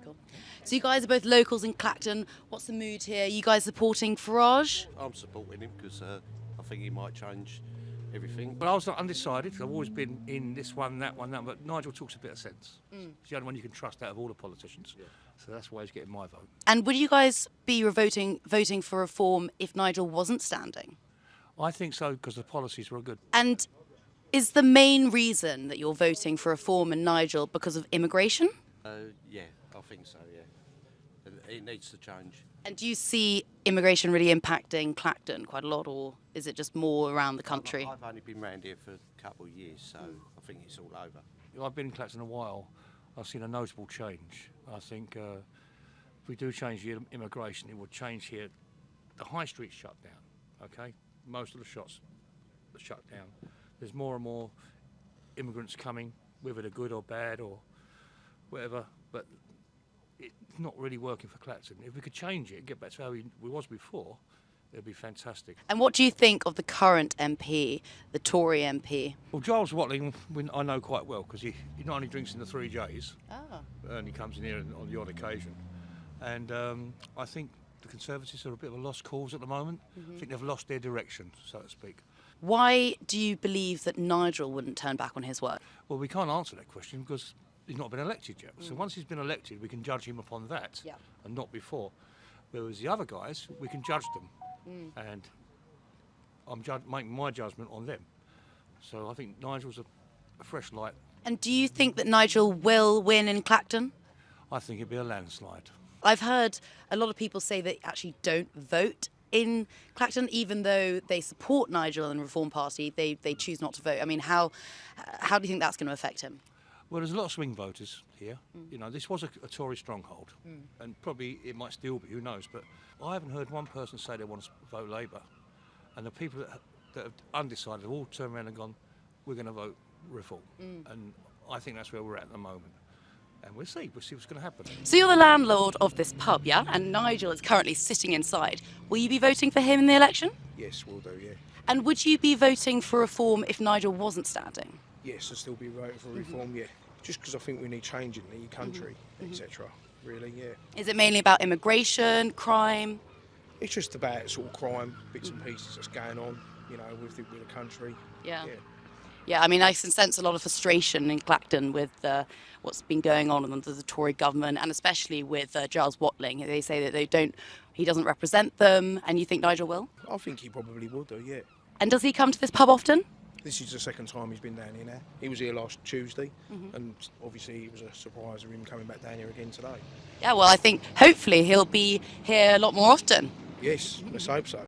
Cool. So you guys are both locals in Clacton. What's the mood here? You guys supporting Farage? I'm supporting him because I think he might change everything. Well, I was undecided. I've always been in this one, that one, that one. But Nigel talks a bit of sense. He's the only one you can trust out of all the politicians. Yeah. So that's why he's getting my vote. And would you guys be voting for reform if Nigel wasn't standing? I think so because the policies were good. And is the main reason that you're voting for reform and Nigel because of immigration? Yeah, I think so, yeah. It needs to change. And do you see immigration really impacting Clacton quite a lot, or is it just more around the country? I've only been round here for a couple of years, so I think it's all over. I've been in Clacton a while. I've seen a notable change. I think if we do change the immigration, it will change here. The high street's shut down, okay? Most of the shops are shut down. There's more and more immigrants coming, whether they're good or bad or whatever, but it's not really working for Clacton. If we could change it, get back to how we was before, it'd be fantastic. And what do you think of the current MP, the Tory MP? Well, Giles Watling, I know quite well because he not only drinks in the 3 Js, and he comes in here on the odd occasion. And I think the Conservatives are a bit of a lost cause at the moment. I think they've lost their direction, so to speak. Why do you believe that Nigel wouldn't turn back on his work? Well, we can't answer that question because he's not been elected yet. So once he's been elected, we can judge him upon that and not before. Whereas the other guys, we can judge them. And I'm making my judgment on them. So I think Nigel's a fresh light. And do you think that Nigel will win in Clacton? I think it'd be a landslide. I've heard a lot of people say they actually don't vote in Clacton, even though they support Nigel and the Reform Party, they choose not to vote. I mean, how do you think that's going to affect him? Well, there's a lot of swing voters here. You know, this was a Tory stronghold, and probably it might still be, who knows. But I haven't heard one person say they want to vote Labour. And the people that are undecided have all turned around and gone, we're going to vote Reform. And I think that's where we're at the moment. And we'll see what's going to happen. So you're the landlord of this pub, yeah? And Nigel is currently sitting inside. Will you be voting for him in the election? Yes, we'll do, yeah. And would you be voting for reform if Nigel wasn't standing? Yes, I'll still be voting for reform, yeah. Just because I think we need change in the country, etc. Really, yeah. Is it mainly about immigration, crime? It's just about sort of crime, bits and pieces that's going on, you know, with the country. Yeah, I mean, I can sense a lot of frustration in Clacton with what's been going on under the Tory government, and especially with Giles Watling. They say that he doesn't represent them, and you think Nigel will? I think he probably will do, yeah. And does he come to this pub often? This is the second time he's been down here now. He was here last Tuesday, and obviously it was a surprise of him coming back down here again today. Yeah, well, I think hopefully he'll be here a lot more often. Yes, let's hope so.